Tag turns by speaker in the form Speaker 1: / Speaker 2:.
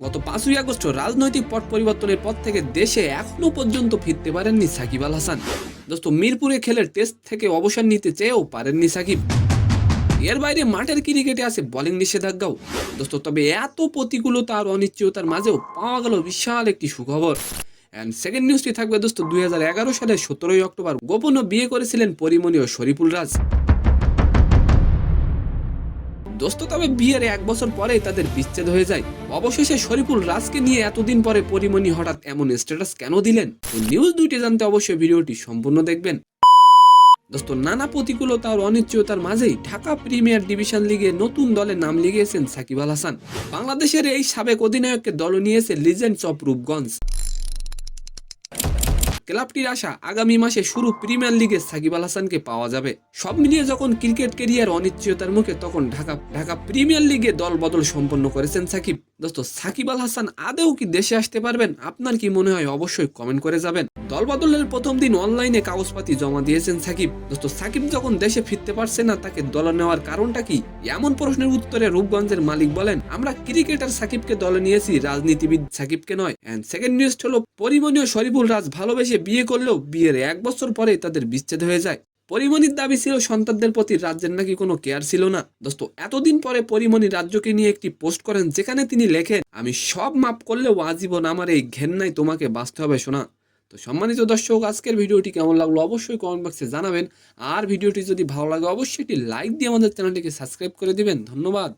Speaker 1: গত 5ই আগস্ট রাজনৈতিক পট পরিবর্তনের পর থেকে দেশে এখনো পর্যন্ত ফিরতে পারেননি সাকিব আল হাসান। দোস্ত, মিরপুরে খেলে টেস্ট থেকে অবসর নিতে চেয়েও পারেননি সাকিব। এর বাইরে মাঠের ক্রিকেটে আছে বোলিং নিষেধাজ্ঞাও। দোস্ত, তবে এত প্রতিকূলতা আর অনিশ্চয়তার মাঝেও পাওয়া গেল বিশাল একটি সুখবর। অ্যান্ড সেকেন্ড নিউজটি থাকবে দোস্ত, 2011 সালের 17ই অক্টোবর গোপনে বিয়ে করেছিলেন পরিমণি ও শরীফুল রাজ। দোস্ত, তবে বিয়ের 1 বছর পরেই তাদের বিচ্ছেদ হয়ে যায়। অবশেষে শরীফুল রাজকে নিয়ে এতদিন পরে পরিমণি হঠাৎ এমন স্ট্যাটাস কেন দিলেন? তো নিউজ দুইটি জানতে অবশ্যই ভিডিওটি সম্পূর্ণ দেখবেন। দোস্ত, নানা প্রতিকূলতা আর অনিশ্চয়তার মাঝেই ঢাকা প্রিমিয়ার ডিভিশন লিগে নতুন দলে নাম লিখিয়েছেন সাকিব আল হাসান। বাংলাদেশের এই সাবেক অধিনায়ককে দলে নিয়েছে লিজেন্ডস অফ রূপগঞ্জ। ক্লাবটির আশা আগামী মাসে শুরু প্রিমিয়ার লিগে সাকিব আল হাসানকে পাওয়া যাবে। সব মিলিয়ে যখন ক্রিকেট ক্যারিয়ার অনিশ্চয়তার মুখে, তখন ঢাকা প্রিমিয়ার লিগে দল বদল সম্পন্ন করেছেন সাকিব। দোস্ত, সাকিব আল হাসান আদেও কি দেশে আসতে পারবেন? আপনার কি মনে হয়? অবশ্যই কমেন্ট করে যাবেন। দল বদলের প্রথম দিন অনলাইনে কাগজপাতি জমা দিয়েছেন সাকিব। দোস্ত, সাকিব যখন দেশে ফিরতে পারছে না, তাকে দলে নেওয়ার কারণটা কি? এমন প্রশ্নের উত্তরে রূপগঞ্জের মালিক বলেন, আমরা ক্রিকেটার সাকিবকে দলে নিয়েছি, রাজনীতিবিদ সাকিবকে নয়। এন্ড সেকেন্ড নিউজ হলো, পরিমণি ও শরীফুল রাজ ভালোবেসে বিয়ে করলেও বিয়ের 1 বছর পরে তাদের বিচ্ছেদ হয়ে যায়। পরিমণির দাবি ছিল সন্তানদের প্রতি রাজ্যের নাকি কোনো কেয়ার ছিল না। দোস্ত, এতদিন পরে পরিমণি রাজ্যকে নিয়ে একটি পোস্ট করেন, যেখানে তিনি লেখেন, আমি সব মাপ করলেও আজীবন আমার এই ঘেন্নায় তোমাকে বাঁচতে হবে শোনা। তো সম্মানিত দর্শক, আজকের ভিডিওটি কেমন লাগলো অবশ্যই কমেন্ট বক্সে জানাবেন। আর ভিডিওটি যদি ভালো লাগে অবশ্যই একটি লাইক দিয়ে আমাদের চ্যানেলটিকে সাবস্ক্রাইব করে দিবেন। ধন্যবাদ।